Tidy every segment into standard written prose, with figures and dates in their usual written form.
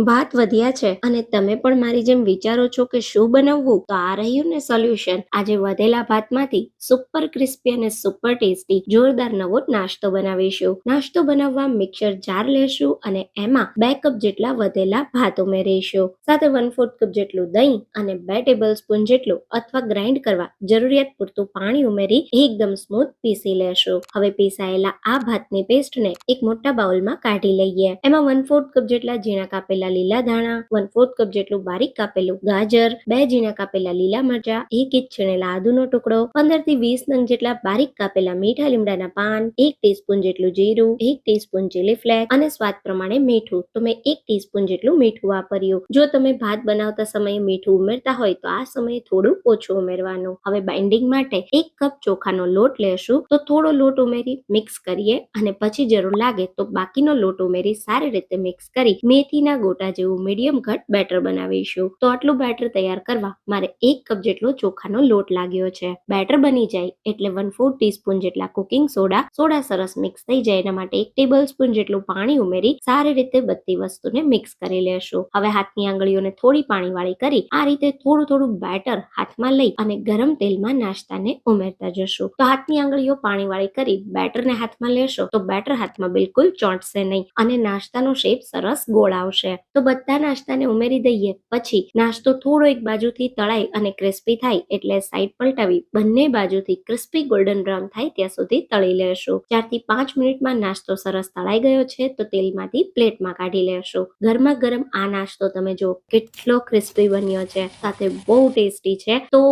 ભાત વધ્યા છે અને તમે પણ મારી જેમ વિચારો છો કે શું બનાવવું, તો આ રહ્યું ને સોલ્યુશન. આજે વધેલા ભાતમાંથી સુપર ક્રિસ્પી અને સુપર ટેસ્ટી જોરદાર નવો નાસ્તો બનાવીશું. નાસ્તો બનાવવા મિક્સર જાર લેશું અને એમાં 2 કપ જેટલા વધેલા ભાત ઉમેરીશું. સાથે 1/4 કપ જેટલું દહીં અને 2 ટેબલસ્પૂન જેટલું અથવા ગ્રાઇન્ડ કરવા જરૂરિયાત પૂરતું પાણી ઉમેરી એકદમ સ્મૂથ પીસી લેશું. હવે પીસાયેલા આ ભાતની પેસ્ટને એક મોટા બાઉલમાં કાઢી લઈએ. એમાં 1/4 કપ જેટલા ઝીણા કાપેલા લીલા ધાણા, 1/4 કપ જેટલું બારીક કાપેલું ગાજર, 2 ઝીણા કાપેલા લીલા મરચા, 1 ઇંચ છીણેલા આદુનો ટુકડો, 15 થી 20 નંગ જેટલા બારીક કાપેલા મીઠા લીમડાના પાન, 1 ટીસ્પૂન જેટલું જીરું, 1 ટીસ્પૂન ચીલી ફ્લેક્સ અને સ્વાદ પ્રમાણે મીઠું. તો મેં 1 ટીસ્પૂન જેટલું મીઠું વાપર્યું. જો તમે ભાત બનાવતા સમયે મીઠું ઉમેરતા હોય તો આ સમયે થોડું ઓછું ઉમેરવાનું. હવે બાઇન્ડિંગ માટે 1 કપ ચોખાનો લોટ લેશું. તો થોડો લોટ ઉમેરી મિક્સ કરીએ અને પછી જરૂર લાગે તો બાકીનો લોટ ઉમેરી સારી રીતે મિક્સ કરી મેથીના ગોટા જેવું મીડિયમ ઘટ બેટર બનાવીશું. તો આટલું બેટર તૈયાર કરવા મારે 1 કપ જેટલો ચોખાનો લોટ લાગ્યો છે. બેટર બની જાય એટલે 1/4 ટીસ્પૂન જેટલા કુકિંગ સોડા સરસ મિક્સ થઈ જાય એના માટે 1 ટેબલસ્પૂન જેટલું પાણી ઉમેરી સારી રીતે બધી વસ્તુને મિક્સ કરી લેશું. હવે હાથની આંગળીઓને થોડી પાણીવાળી કરી આ રીતે થોડું બેટર હાથમાં લઈ અને ગરમ તેલમાં નાસ્તાને ઉમેરતા જશું. તો હાથની આંગળીઓ પાણીવાળી કરી બેટરને હાથમાં લેશો તો બેટર હાથમાં બિલકુલ ચોંટશે નહીં અને નાસ્તાનો શેપ સરસ ગોળ આવશે. તો બધા નાસ્તાને ઉમેરી દઈએ પછી નાસ્તો થોડો એક બાજુથી તળાઈ અને ક્રિસ્પી થાય એટલે સાઈડ પલટાવી બંને બાજુથી ક્રિસ્પી ગોલ્ડન બ્રાઉન થાય ત્યાં સુધી તળી લેશું. 4 થી 5 મિનિટમાં નાસ્તો સરસ તળાઈ ગયો છે તો તેલમાંથી પ્લેટમાં કાઢી લેશું. ગરમા ગરમ આ નાસ્તો તમે જો કેટલો ક્રિસ્પી બન્યો છે, સાથે બહુ ટેસ્ટી છે. તો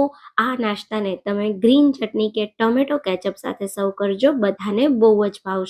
આ નાસ્તાને તમે ગ્રીન ચટણી કે ટોમેટો કેચઅપ સાથે સર્વ કરજો, બધાને બહુ જ ભાવશે.